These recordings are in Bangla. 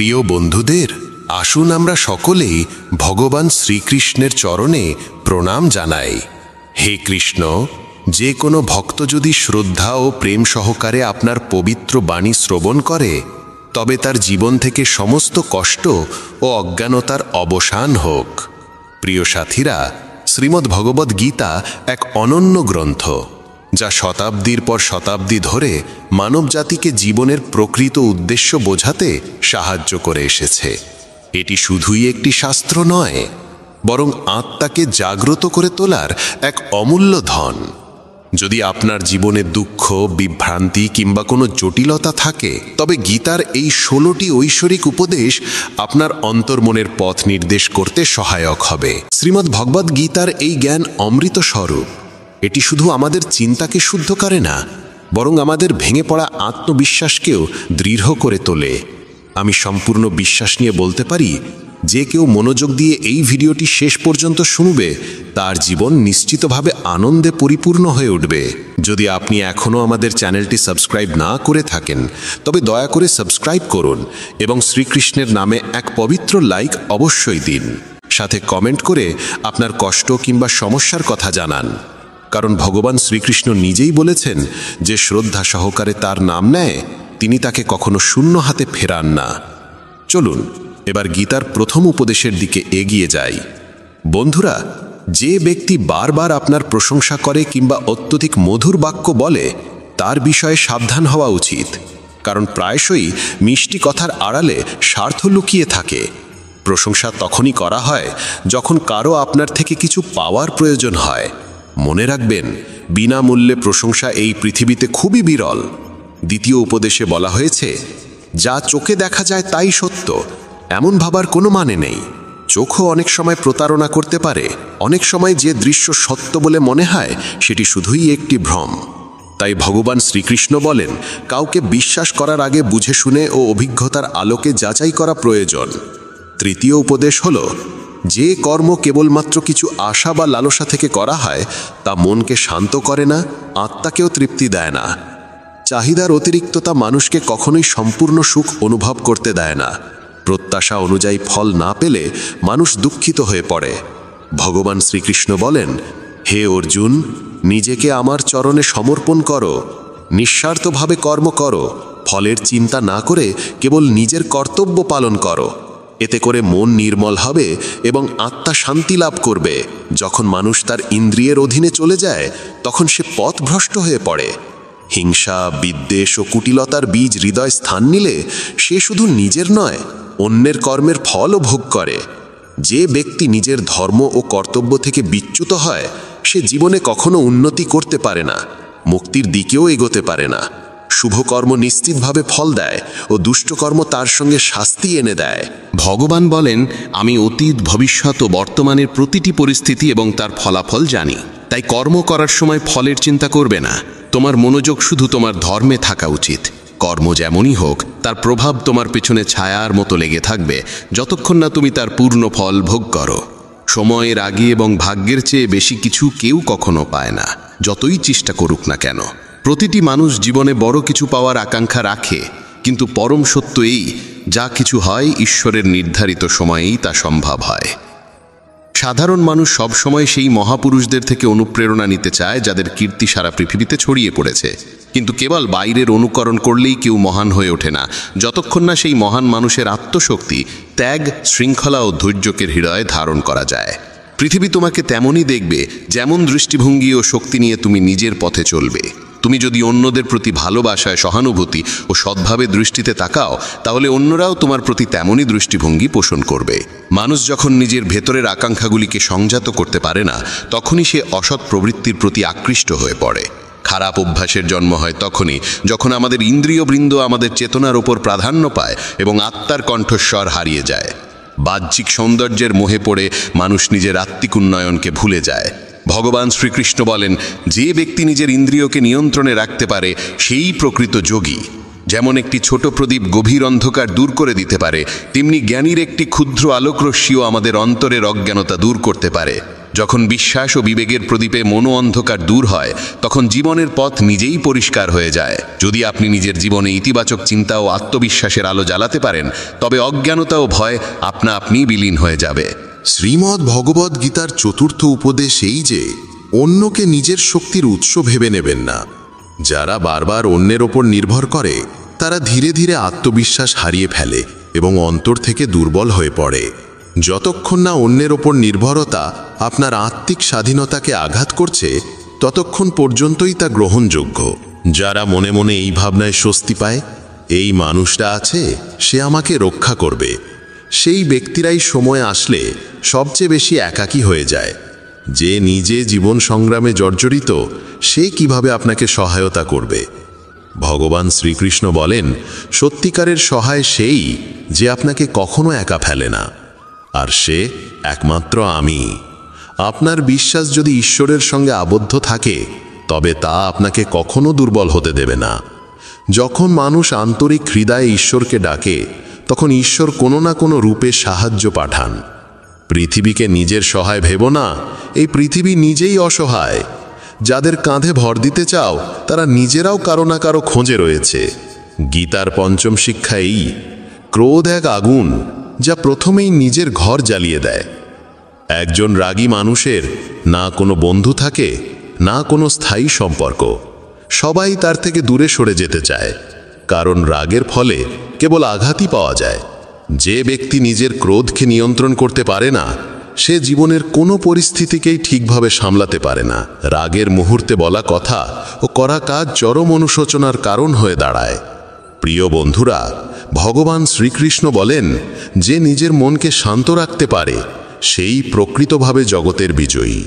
প্রিয় বন্ধুদের, আসুন আমরা সকলেই ভগবান শ্রীকৃষ্ণের চরণে প্রণাম জানাই। হে কৃষ্ণ, যে কোনো ভক্ত যদি শ্রদ্ধা ও প্রেম সহকারে আপনার পবিত্র বাণী শ্রবণ করে, তবে তার জীবন থেকে সমস্ত কষ্ট ও অজ্ঞানতার অবসান হোক। প্রিয় সাথীরা, শ্রীমদ্ ভগবদ গীতা এক অনন্য গ্রন্থ, যা শতাব্দীর পর শতাব্দী ধরে মানবজাতিকে জীবনের প্রকৃত উদ্দেশ্য বোঝাতে সাহায্য করে এসেছে। এটি শুধুই একটি শাস্ত্র নয়, বরং আত্মাকে জাগ্রত করে তোলার এক অমূল্য ধন। যদি আপনার জীবনে দুঃখ, বিভ্রান্তি কিংবা কোনো জটিলতা থাকে, তবে গীতার এই 16টি ঐশ্বরিক উপদেশ আপনার অন্তর্মনের পথ নির্দেশ করতে সহায়ক হবে। শ্রীমদ্ ভগবদ গীতার এই জ্ঞান অমৃত স্বরূপ। এটি শুধু আমাদের চিন্তাকে শুদ্ধ করে না, বরং আমাদের ভেঙে পড়া আত্মবিশ্বাসকেও দৃঢ় করে তোলে। আমি সম্পূর্ণ বিশ্বাস নিয়ে বলতে পারি, যে কেউ মনোযোগ দিয়ে এই ভিডিওটি শেষ পর্যন্ত শুনবে, তার জীবন নিশ্চিতভাবে আনন্দে পরিপূর্ণ হয়ে উঠবে। যদি আপনি এখনও আমাদের চ্যানেলটি সাবস্ক্রাইব না করে থাকেন, তবে দয়া করে সাবস্ক্রাইব করুন এবং শ্রীকৃষ্ণের নামে এক পবিত্র লাইক অবশ্যই দিন। সাথে কমেন্ট করে আপনার কষ্ট কিংবা সমস্যার কথা জানান, কারণ ভগবান শ্রীকৃষ্ণ নিজেই বলেছেন যে শ্রদ্ধা সহকারে তার নাম নেয়, তিনি তাকে কখনো শূন্য হাতে ফেরান না। চলুন এবার গীতার প্রথম উপদেশের দিকে এগিয়ে যাই। বন্ধুরা, যে ব্যক্তি বারবার আপনার প্রশংসা করে কিংবা অত্যধিক মধুর বাক্য বলে, তার বিষয়ে সাবধান হওয়া উচিত, কারণ প্রায়শই মিষ্টি কথার আড়ালে স্বার্থ লুকিয়ে থাকে। প্রশংসা তখনই করা হয় যখন কারো আপনার থেকে কিছু পাওয়ার প্রয়োজন হয়। মনে রাখবেন, বিনামূল্যে প্রশংসা এই পৃথিবীতে খুবই বিরল। দ্বিতীয় উপদেশে বলা হয়েছে, যা চোখে দেখা যায় তাই সত্য, এমন ভাবার কোনো মানে নেই। চোখও অনেক সময় প্রতারণা করতে পারে। অনেক সময় যে দৃশ্য সত্য বলে মনে হয়, সেটি শুধুই একটি ভ্রম। তাই ভগবান শ্রীকৃষ্ণ বলেন, কাউকে বিশ্বাস করার আগে বুঝে শুনে ও অভিজ্ঞতার আলোকে যাচাই করা প্রয়োজন। তৃতীয় উপদেশ হল, যে কর্ম কেবলমাত্র কিছু আশা বা লালসা থেকে করা হয়, তা মনকে শান্ত করে না, আত্মাকেও তৃপ্তি দেয় না। চাহিদার অতিরিক্ততা মানুষকে কখনোই সম্পূর্ণ সুখ অনুভব করতে দেয় না। প্রত্যাশা অনুযায়ী ফল না পেলে মানুষ দুঃখিত হয়ে পড়ে। ভগবান শ্রীকৃষ্ণ বলেন, হে অর্জুন, নিজেকে আমার চরণে সমর্পণ করো, নিঃস্বার্থভাবে কর্ম করো, ফলের চিন্তা না করে কেবল নিজের কর্তব্য পালন করো। এতে করে মন নির্মল হবে এবং আত্মা শান্তি লাভ করবে। যখন মানুষ তার ইন্দ্রিয়ের অধীনে চলে যায়, তখন সে পথভ্রষ্ট হয়ে পড়ে। হিংসা, বিদ্বেষ ও কুটিলতার বীজ হৃদয় স্থান নিলে সে শুধু নিজের নয়, অন্যের কর্মের ফলও ভোগ করে। যে ব্যক্তি নিজের ধর্ম ও কর্তব্য থেকে বিচ্যুত হয়, সে জীবনে কখনো উন্নতি করতে পারে না, মুক্তির দিকেও এগোতে পারে না। শুভকর্ম নিশ্চিতভাবে ফল দেয় ও দুষ্টকর্ম তার সঙ্গে শাস্তি এনে দেয়। ভগবান বলেন, আমি অতীত, ভবিষ্যৎ ও বর্তমানের প্রতিটি পরিস্থিতি এবং তার ফলাফল জানি। তাই কর্ম করার সময় ফলের চিন্তা করবে না। তোমার মনোযোগ শুধু তোমার ধর্মে থাকা উচিত। কর্ম যেমনই হোক, তার প্রভাব তোমার পেছনে ছায়ার মতো লেগে থাকবে, যতক্ষণ না তুমি তার পূর্ণ ফল ভোগ করো। সময়ের আগে এবং ভাগ্যের চেয়ে বেশি কিছু কেউ কখনো পায় না, যতই চেষ্টা করুক না কেন। প্রতিটি মানুষ জীবনে বড় কিছু পাওয়ার আকাঙ্ক্ষা রাখে, কিন্তু পরম সত্য এই, যা কিছু হয় ঈশ্বরের নির্ধারিত সময়েই তা সম্ভব হয়। সাধারণ মানুষ সবসময় সেই মহাপুরুষদের থেকে অনুপ্রেরণা নিতে চায়, যাদের কীর্তি সারা পৃথিবীতে ছড়িয়ে পড়েছে। কিন্তু কেবল বাইরের অনুকরণ করলেই কেউ মহান হয়ে ওঠে না, যতক্ষণ না সেই মহান মানুষের আত্মশক্তি, ত্যাগ, শৃঙ্খলা ও ধৈর্যকে হৃদয়ে ধারণ করা যায়। পৃথিবী তোমাকে তেমনই দেখবে, যেমন দৃষ্টিভঙ্গি ও শক্তি নিয়ে তুমি নিজের পথে চলবে। তুমি যদি অন্যদের প্রতি ভালোবাসায়, সহানুভূতি ও সদ্ভাবে দৃষ্টিতে তাকাও, তাহলে অন্যরাও তোমার প্রতি তেমনই দৃষ্টিভঙ্গি পোষণ করবে। মানুষ যখন নিজের ভেতরের আকাঙ্ক্ষাগুলিকে সংযত করতে পারে না, তখনই সে অসৎ প্রবৃত্তির প্রতি আকৃষ্ট হয়ে পড়ে। খারাপ অভ্যাসের জন্ম হয় তখনই, যখন আমাদের ইন্দ্রিয়বৃন্দ আমাদের চেতনার ওপর প্রাধান্য পায় এবং আত্মার কণ্ঠস্বর হারিয়ে যায়। বাহ্যিক সৌন্দর্যের মোহে পড়ে মানুষ নিজের আত্মিক উন্নয়নকে ভুলে যায়। ভগবান শ্রীকৃষ্ণ বলেন, যে ব্যক্তি নিজের ইন্দ্রিয়কে নিয়ন্ত্রণে রাখতে পারে, সেই প্রকৃত যোগী। যেমন একটি ছোট প্রদীপ গভীর অন্ধকার দূর করে দিতে পারে, তেমনি জ্ঞানীর একটি ক্ষুদ্র আলোকরশ্মিও আমাদের অন্তরের অজ্ঞানতা দূর করতে পারে। যখন বিশ্বাস ও বিবেকের প্রদীপে মনো অন্ধকার দূর হয় তখন জীবনের পথ নিজেই পরিষ্কার হয়ে যায়। যদি আপনি নিজের জীবনে ইতিবাচক চিন্তা ও আত্মবিশ্বাসের আলো জ্বালাতে পারেন তবে অজ্ঞানতা ও ভয় আপনা আপনিই বিলীন হয়ে যাবে। শ্রীমদ্ ভগবদ্ গীতার চতুর্থ উপদেশ এই যে অন্যকে নিজের শক্তির উৎস ভেবে নেবেন না। যারা বারবার অন্যের ওপর নির্ভর করে তারা ধীরে ধীরে আত্মবিশ্বাস হারিয়ে ফেলে এবং অন্তর থেকে দুর্বল হয়ে পড়ে। যতক্ষণ না অন্যের ওপর নির্ভরতা আপনার আত্মিক স্বাধীনতাকে আঘাত করছে ততক্ষণ পর্যন্তই তা গ্রহণযোগ্য। যারা মনে মনে এই ভাবনায় স্বস্তি পায় এই মানুষটা আছে, সে আমাকে রক্ষা করবে, সেই ব্যক্তিরাই সময় আসলে সবচেয়ে বেশি একাকী হয়ে যায়। যে নিজে জীবন সংগ্রামে জর্জরিত সে কিভাবে আপনাকে সহায়তা করবে? ভগবান শ্রীকৃষ্ণ বলেন, সত্যিকারের সহায় সেই যে আপনাকে কখনো একা ফেলে না, আর সে একমাত্র আমি। আপনার বিশ্বাস যদি ঈশ্বরের সঙ্গে আবদ্ধ থাকে তবে তা আপনাকে কখনো দুর্বল হতে দেবে না। যখন মানুষ আন্তরিক হৃদয়ে ঈশ্বরকে ডাকে তখন ঈশ্বর কোনো না কোনো রূপে সাহায্য পাঠান। পৃথিবীকে নিজের সহায় ভেবো না, এই পৃথিবী নিজেই অসহায়। যাদের কাঁধে ভর দিতে চাও তারা নিজেরাও কারো না কারো খোঁজে রয়েছে। গীতার পঞ্চম শিক্ষা এই, ক্রোধ এক আগুন যা প্রথমেই নিজের ঘর জ্বালিয়ে দেয়। একজন রাগী মানুষের না কোনো বন্ধু থাকে, না কোনো স্থায়ী সম্পর্ক। সবাই তার থেকে দূরে সরে যেতে চায়, কারণ রাগের ফলে কেবল আঘাতই পাওয়া যায়। যে ব্যক্তি নিজের ক্রোধকে নিয়ন্ত্রণ করতে পারে না সে জীবনের কোনো পরিস্থিতিকেই ঠিকভাবে সামলাতে পারে না। রাগের মুহূর্তে বলা কথা ও করা কাজ চরম অনুশোচনার কারণ হয়ে দাঁড়ায়। প্রিয় বন্ধুরা, ভগবান শ্রীকৃষ্ণ বলেন, যে নিজের মনকে শান্ত রাখতে পারে সেই প্রকৃতভাবে জগতের বিজয়ী।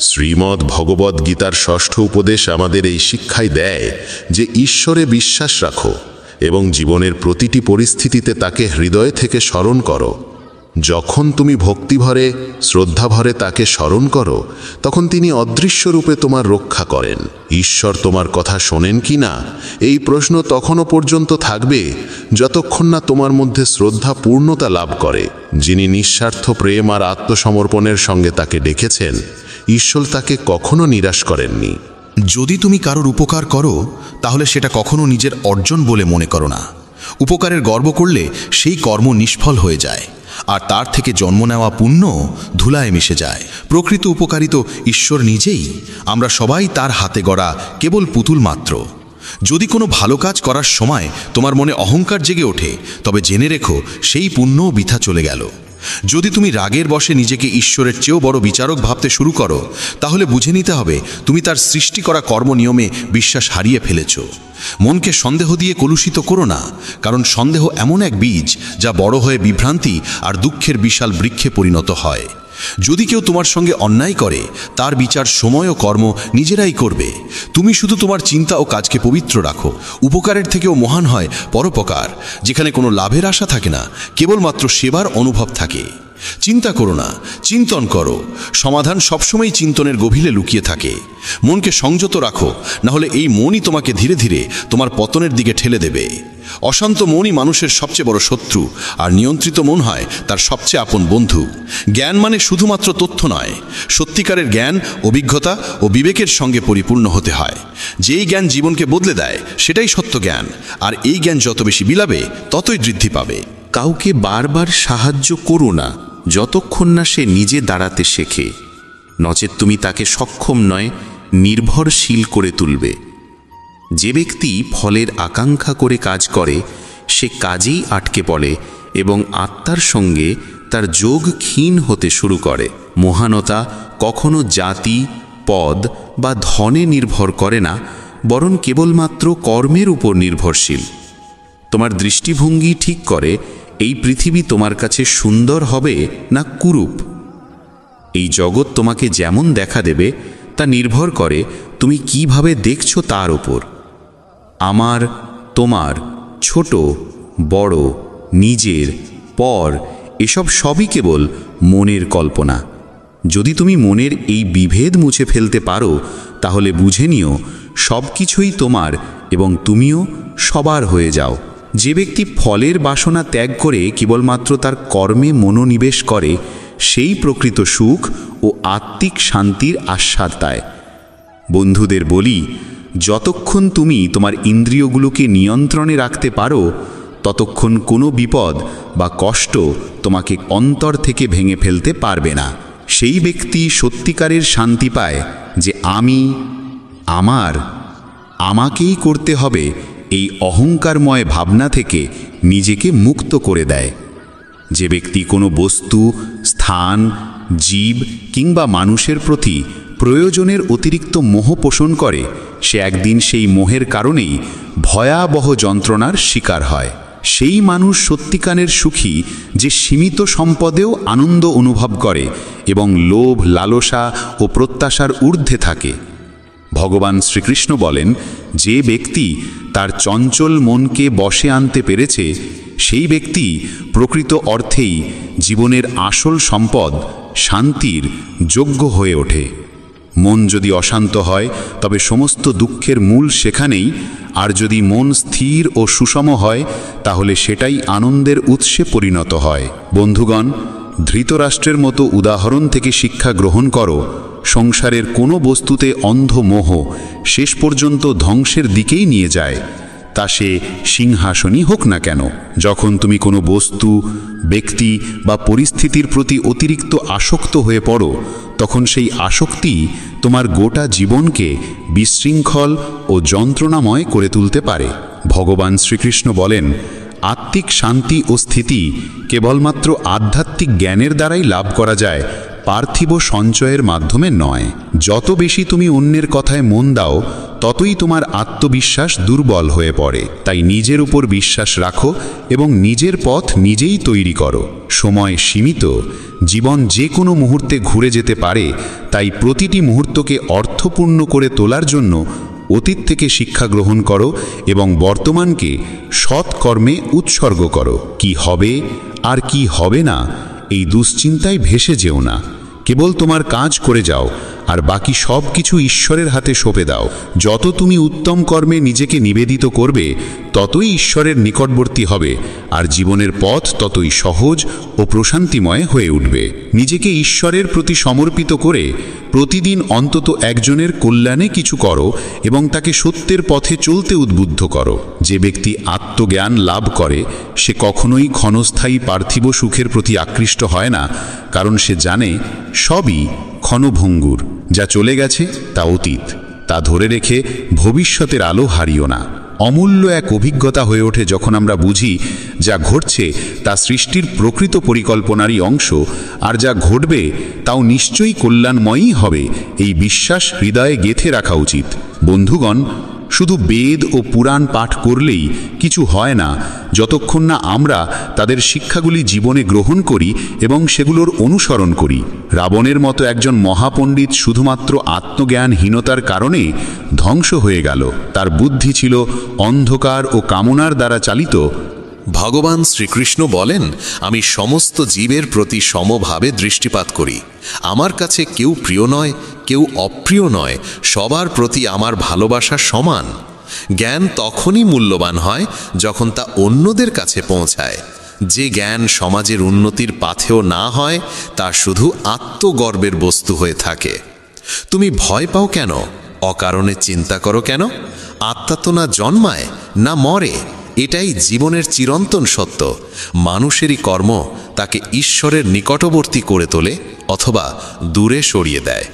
শ্রীমদ্ ভগবদ্ গীতার ষষ্ঠ উপদেশ আমাদের এই শিক্ষাই দেয় যে ঈশ্বরে বিশ্বাস রাখো এবং জীবনের প্রতিটি পরিস্থিতিতে তাকে হৃদয় থেকে স্মরণ করো। যখন তুমি ভক্তিভরে শ্রদ্ধাভরে তাকে স্মরণ করো তখন তিনি অদৃশ্য রূপে তোমার রক্ষা করেন। ঈশ্বর তোমার কথা শোনেন কি না এই প্রশ্ন তখনও পর্যন্ত থাকবে যতক্ষণ না তোমার মধ্যে শ্রদ্ধা পূর্ণতা লাভ করে। যিনি নিঃস্বার্থ প্রেম আর আত্মসমর্পণের সঙ্গে তাকে ডেকেছেন, ঈশ্বর তাকে কখনো নিরাশ করেননি। যদি তুমি কারোর উপকার করো তাহলে সেটা কখনো নিজের অর্জন বলে মনে করো না। উপকারের গর্ব করলে সেই কর্ম নিষ্ফল হয়ে যায়, আর তার থেকে জন্ম নেওয়া পুণ্য ধুলায় মিশে যায়। প্রকৃত উপকারী তো ঈশ্বর নিজেই। আমরা সবাই তার হাতে গড়া কেবল পুতুল মাত্র। যদি কোনো ভালো কাজ করার সময় তোমার মনে অহংকার জেগে ওঠে তবে জেনে রেখো সেই পুণ্যও বৃথা চলে গেল। যদি তুমি রাগের বশে নিজেকে ঈশ্বরের চেয়েও বড় বিচারক ভাবতে শুরু করো তাহলে বুঝে নিতে হবে তুমি তার সৃষ্টি করা কর্ম নিয়মে বিশ্বাস হারিয়ে ফেলেছ। মনকে সন্দেহ দিয়ে কলুষিত করো না, কারণ সন্দেহ এমন এক বীজ যা বড় হয়ে বিভ্রান্তি আর দুঃখের বিশাল বৃক্ষে পরিণত হয়। যদি কেউ তোমার সঙ্গে অন্যায় করে তার বিচার সময় ও কর্ম নিজেরাই করবে। তুমি শুধু তোমার চিন্তা ও কাজকে পবিত্র রাখো। উপকারের থেকেও মহান হয় পরোপকার, যেখানে কোনো লাভের আশা থাকে না, কেবলমাত্র সেবার অনুভব থাকে। চিন্তা করো না, চিন্তন করো। সমাধান সবসময় চিন্তনের গভীরে লুকিয়ে থাকে। মনকে সংযত রাখো, না হলে এই মনই তোমাকে ধীরে ধীরে তোমার পতনের দিকে ঠেলে দেবে। অশান্ত মনই মানুষের সবচেয়ে বড় শত্রু, আর নিয়ন্ত্রিত মন হয় তার সবচেয়ে আপন বন্ধু। জ্ঞান মানে শুধুমাত্র তথ্য নয়, সত্যিকারের জ্ঞান অভিজ্ঞতা ও বিবেকের সঙ্গে পরিপূর্ণ হতে হয়। যেই জ্ঞান জীবনকে বদলে দেয় সেটাই সত্য জ্ঞান, আর এই জ্ঞান যত বেশি বিলাবে ততই বৃদ্ধি পাবে। কাউকে বারবার সাহায্য করো না যতক্ষণ না সে নিজে দাঁড়াতে শেখে, নচেত তুমি তাকে সক্ষম নয় নির্ভরশীল করে তুলবে। যে ব্যক্তি ফলের আকাঙ্ক্ষা করে কাজ করে সে কাজেই আটকে পড়ে এবং আত্মার সঙ্গে তার যোগ ক্ষীণ হতে শুরু করে। মহানতা কখনো জাতি, পদ বা ধনে নির্ভর করে না, বরং কেবলমাত্র কর্মের উপর নির্ভরশীল। তোমার দৃষ্টিভঙ্গি ঠিক করে এই পৃথিবী তোমার কাছে সুন্দর হবে না কুরূপ। এই জগৎ তোমাকে যেমন দেখা দেবে তা নির্ভর করে তুমি কিভাবে দেখছো তার উপর। আমার, তোমার, ছোট বড়, নিজের, পর এসব সবই কেবল মনের কল্পনা। যদি তুমি মনের এই বিভেদ মুছে ফেলতে পারো তাহলে বুঝে নিও সব কিছুই তোমার এবং তুমিও সবার হয়ে যাও। যে ব্যক্তি ফলের বাসনা ত্যাগ করে কেবলমাত্র তার কর্মে মনোনিবেশ করে সেই প্রকৃত সুখ ও আত্মিক শান্তির আস্বাদ দেয়। বন্ধুদের বলি, যতক্ষণ তুমি তোমার ইন্দ্রিয়গুলোকে নিয়ন্ত্রণে রাখতে পারো, ততক্ষণ কোনো বিপদ বা কষ্ট তোমাকে অন্তর থেকে ভেঙে ফেলতে পারবে না। সেই ব্যক্তি সত্যিকারের শান্তি পায় যে আমি, আমার, আমাকেই করতে হবে এই অহংকারময় ভাবনা থেকে নিজেকে মুক্ত করে দেয়। যে ব্যক্তি কোনো বস্তু, স্থান, জীব কিংবা মানুষের প্রতি প্রয়োজনের অতিরিক্ত মোহ পোষণ করে, সে একদিন সেই মোহের কারণেই ভয়াবহ যন্ত্রণার শিকার হয়। সেই মানুষ সত্যিকারের সুখী যে সীমিত সম্পদেও আনন্দ অনুভব করে এবং লোভ, লালসা ও প্রত্যাশার ঊর্ধ্বে থাকে। ভগবান শ্রীকৃষ্ণ বলেন, যে ব্যক্তি তার চঞ্চল মনকে বশে আনতে পেরেছে, সেই ব্যক্তি প্রকৃত অর্থেই জীবনের আসল সম্পদ, শান্তির যোগ্য হয়ে ওঠে। মন যদি অশান্ত হয়, তবে সমস্ত দুঃখের মূল সেখানেই, আর যদি মন স্থির ও সুষম হয়, তাহলে সেটাই আনন্দের উৎসে পরিণত হয়। বন্ধুগণ, ধৃতরাষ্ট্রের মতো উদাহরণ থেকে শিক্ষা গ্রহণ করো। সংসারের কোনো বস্তুতে অন্ধ মোহ শেষ পর্যন্ত ধ্বংসের দিকেই নিয়ে যায়, তা সে সিংহাসনই হোক না কেন। যখন তুমি কোনো বস্তু, ব্যক্তি বা পরিস্থিতির প্রতি অতিরিক্ত আসক্ত হয়ে পড়ো, তখন সেই আসক্তি তোমার গোটা জীবনকে বিশৃঙ্খল ও যন্ত্রণাময় করে তুলতে পারে। ভগবান শ্রীকৃষ্ণ বলেন, আত্মিক শান্তি ও স্থিতি কেবলমাত্র আধ্যাত্মিক জ্ঞানের দ্বারাই লাভ করা যায়, পার্থিব সঞ্চয়ের মাধ্যমে নয়। যত বেশি তুমি অন্যের কথায় মন দাও, ততই তোমার আত্মবিশ্বাস দুর্বল হয়ে পড়ে। তাই নিজের উপর বিশ্বাস রাখো এবং নিজের পথ নিজেই তৈরি করো। সময় সীমিত, জীবন যে কোনো মুহূর্তে ঘুরে যেতে পারে, তাই প্রতিটি মুহূর্তকে অর্থপূর্ণ করে তোলার জন্য অতীত থেকে শিক্ষা গ্রহণ করো এবং বর্তমানকে সৎ কর্মে উৎসর্গ করো। কি হবে আর কি হবে না, এই দুশ্চিন্তায় ভেসে যেও না। কেবল তোমার কাজ করে যাও আর বাকি সব কিছু ঈশ্বরের হাতে সঁপে দাও। যত তুমি উত্তম কর্মে নিজেকে নিবেদিত করবে, ততই ঈশ্বরের নিকটবর্তী হবে, আর জীবনের পথ ততই সহজ ও প্রশান্তিময় হয়ে উঠবে। নিজেকে ঈশ্বরের প্রতি সমর্পিত করে প্রতিদিন অন্তত একজনের কল্যাণে কিছু করো এবং তাকে সত্যের পথে চলতে উদ্বুদ্ধ করো। যে ব্যক্তি আত্মজ্ঞান লাভ করে, সে কখনোই ক্ষণস্থায়ী পার্থিব সুখের প্রতি আকৃষ্ট হয় না, কারণ সে জানে সবই ক্ষণভঙ্গুর। যা চলে গেছে তা অতীত, তা ধরে রেখে ভবিষ্যতের আলো হারিও না। অমূল্য এক অভিজ্ঞতা হয়ে ওঠে যখন আমরা বুঝি যা ঘটছে তা সৃষ্টির প্রকৃত পরিকল্পনারই অংশ, আর যা ঘটবে তাও নিশ্চয়ই কল্যাণময়ই হবে। এই বিশ্বাস হৃদয়ে গেঁথে রাখা উচিত। বন্ধুগণ, শুধু বেদ ও পুরাণ পাঠ করলেই কিছু হয় না, যতক্ষণ না আমরা তাদের শিক্ষাগুলি জীবনে গ্রহণ করি এবং সেগুলোর অনুসরণ করি। রাবণের মতো একজন মহাপণ্ডিত শুধুমাত্র আত্মজ্ঞানহীনতার কারণে ধ্বংস হয়ে গেল। তার বুদ্ধি ছিল অন্ধকার ও কামনার দ্বারা চালিত। ভগবান শ্রীকৃষ্ণ বলেন, আমি সমস্ত জীবের প্রতি সমভাবে দৃষ্টিপাত করি। আমার কাছে কেউ প্রিয় নয়, কেউ অপ্রিয় নয়, সবার প্রতি আমার ভালোবাসা সমান। জ্ঞান তখনই মূল্যবান হয় যখন তা অন্যদের কাছে পৌঁছায়। যে জ্ঞান সমাজের উন্নতির পাথেও না হয়, তা শুধু আত্মগর্বের বস্তু হয়ে থাকে। তুমি ভয় পাও কেন? অকারণে চিন্তা করো কেন? আত্মা তো না জন্মায় না মরে, এটাই জীবনের চিরন্তন সত্য। মানুষেরই কর্ম তাকে ঈশ্বরের নিকটবর্তী করে তোলে অথবা দূরে সরিয়ে দেয়।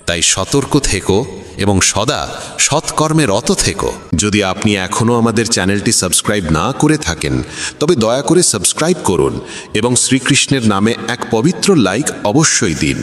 তাই সতর্ক থেকো এবং সদা সৎকর্মে রত থেকো। যদি আপনি এখনও আমাদের চ্যানেলটি সাবস্ক্রাইব না করে থাকেন, তবে দয়া করে সাবস্ক্রাইব করুন এবং শ্রীকৃষ্ণের নামে এক পবিত্র লাইক অবশ্যই দিন।